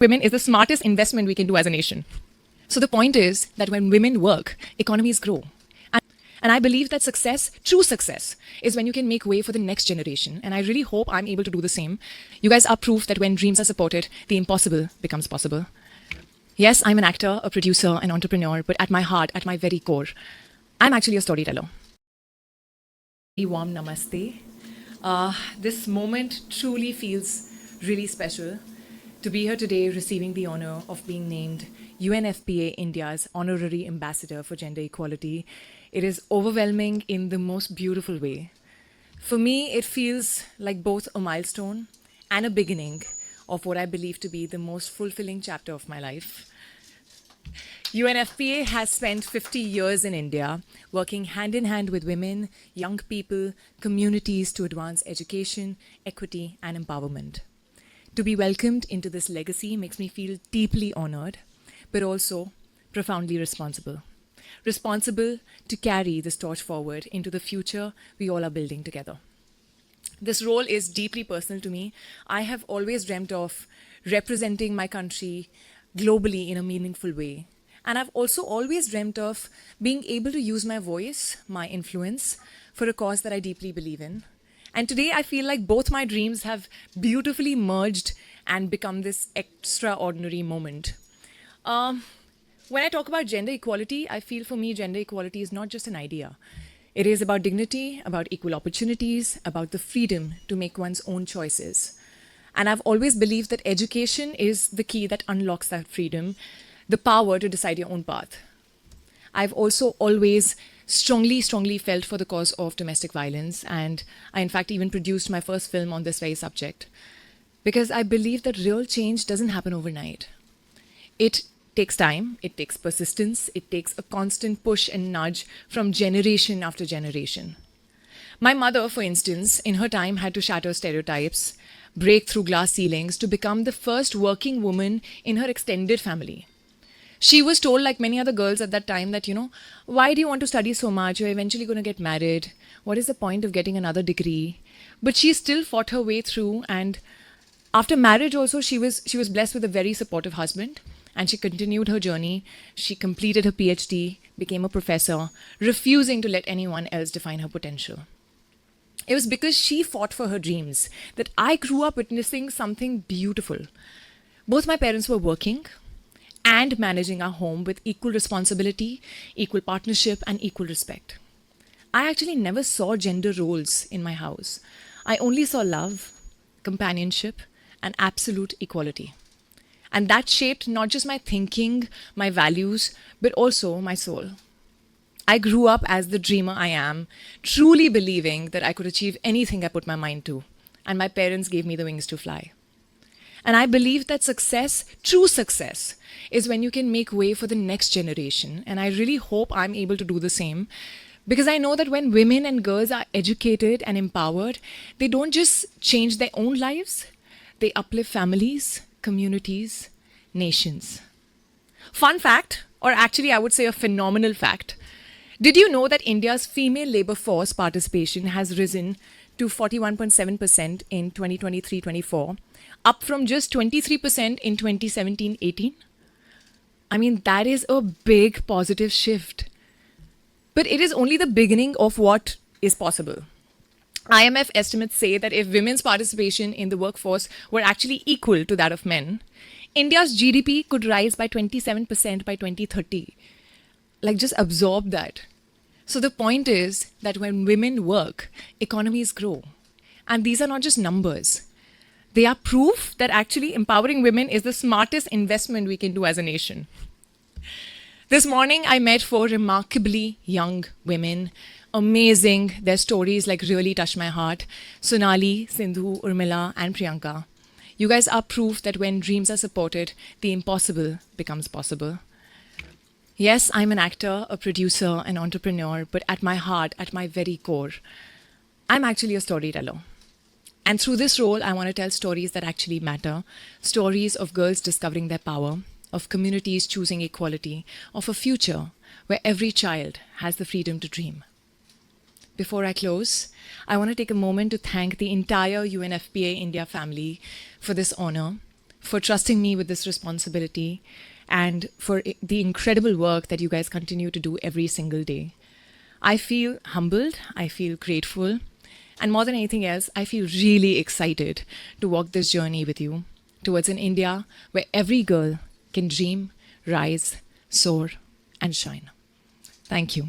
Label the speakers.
Speaker 1: Women is the smartest investment we can do as a nation. So the point is that when women work, economies grow. And I believe that success, true success, is when you can make way for the next generation. And I really hope I'm able to do the same. You guys are proof that when dreams are supported, the impossible becomes possible. Yes, I'm an actor, a producer, an entrepreneur, but at my heart, at my very core, I'm actually a storyteller. Warm namaste. This moment truly feels really special to be here today receiving the honor of being named UNFPA India's Honorary Ambassador for Gender Equality. It is overwhelming in the most beautiful way. For me, it feels like both a milestone and a beginning of what I believe to be the most fulfilling chapter of my life. UNFPA has spent 50 years in India working hand in hand with women, young people, communities to advance education, equity, and empowerment. To be welcomed into this legacy makes me feel deeply honored, but also profoundly responsible. Responsible to carry this torch forward into the future we all are building together. This role is deeply personal to me. I have always dreamt of representing my country globally in a meaningful way. And I've also always dreamt of being able to use my voice, my influence, for a cause that I deeply believe in. And today I feel like both my dreams have beautifully merged and become this extraordinary moment. When I talk about gender equality, I feel for me gender equality is not just an idea. It is about dignity, about equal opportunities, about the freedom to make one's own choices. And I've always believed that education is the key that unlocks that freedom, the power to decide your own path. I've also always strongly felt for the cause of domestic violence, and I in fact even produced my first film on this very subject, because I believe that real change doesn't happen overnight. It takes time, it takes persistence, it takes a constant push and nudge from generation after generation. My mother, for instance, in her time had to shatter stereotypes, break through glass ceilings to become the first working woman in her extended family. She was told, like many other girls at that time, that, why do you want to study so much? You're eventually going to get married. What is the point of getting another degree? But she still fought her way through, and after marriage also, she was blessed with a very supportive husband, and she continued her journey. She completed her PhD, became a professor, refusing to let anyone else define her potential. It was because she fought for her dreams that I grew up witnessing something beautiful. Both my parents were working and managing our home with equal responsibility, equal partnership, and equal respect. I actually never saw gender roles in my house. I only saw love, companionship, and absolute equality. And that shaped not just my thinking, my values, but also my soul. I grew up as the dreamer I am, truly believing that I could achieve anything I put my mind to, and my parents gave me the wings to fly. And I believe that success, true success, is when you can make way for the next generation. And I really hope I'm able to do the same, because I know that when women and girls are educated and empowered, they don't just change their own lives, they uplift families, communities, nations. Fun fact, or actually I would say a phenomenal fact, did you know that India's female labor force participation has risen to 41.7% in 2023-24, up from just 23% in 2017-18? I mean, that is a big positive shift. But it is only the beginning of what is possible. IMF estimates say that if women's participation in the workforce were actually equal to that of men, India's GDP could rise by 27% by 2030. Like, just absorb that. So the point is that when women work, economies grow. And these are not just numbers. They are proof that actually empowering women is the smartest investment we can do as a nation. This morning, I met 4 remarkably young women. Amazing. Their stories really touch my heart. Sonali, Sindhu, Urmila, and Priyanka. You guys are proof that when dreams are supported, the impossible becomes possible. Yes, I'm an actor, a producer, an entrepreneur, but at my heart, at my very core, I'm actually a storyteller. And through this role, I want to tell stories that actually matter, stories of girls discovering their power, of communities choosing equality, of a future where every child has the freedom to dream. Before I close, I want to take a moment to thank the entire UNFPA India family for this honor, for trusting me with this responsibility, and for the incredible work that you guys continue to do every single day. I feel humbled, I feel grateful, and more than anything else, I feel really excited to walk this journey with you towards an India where every girl can dream, rise, soar, and shine. Thank you.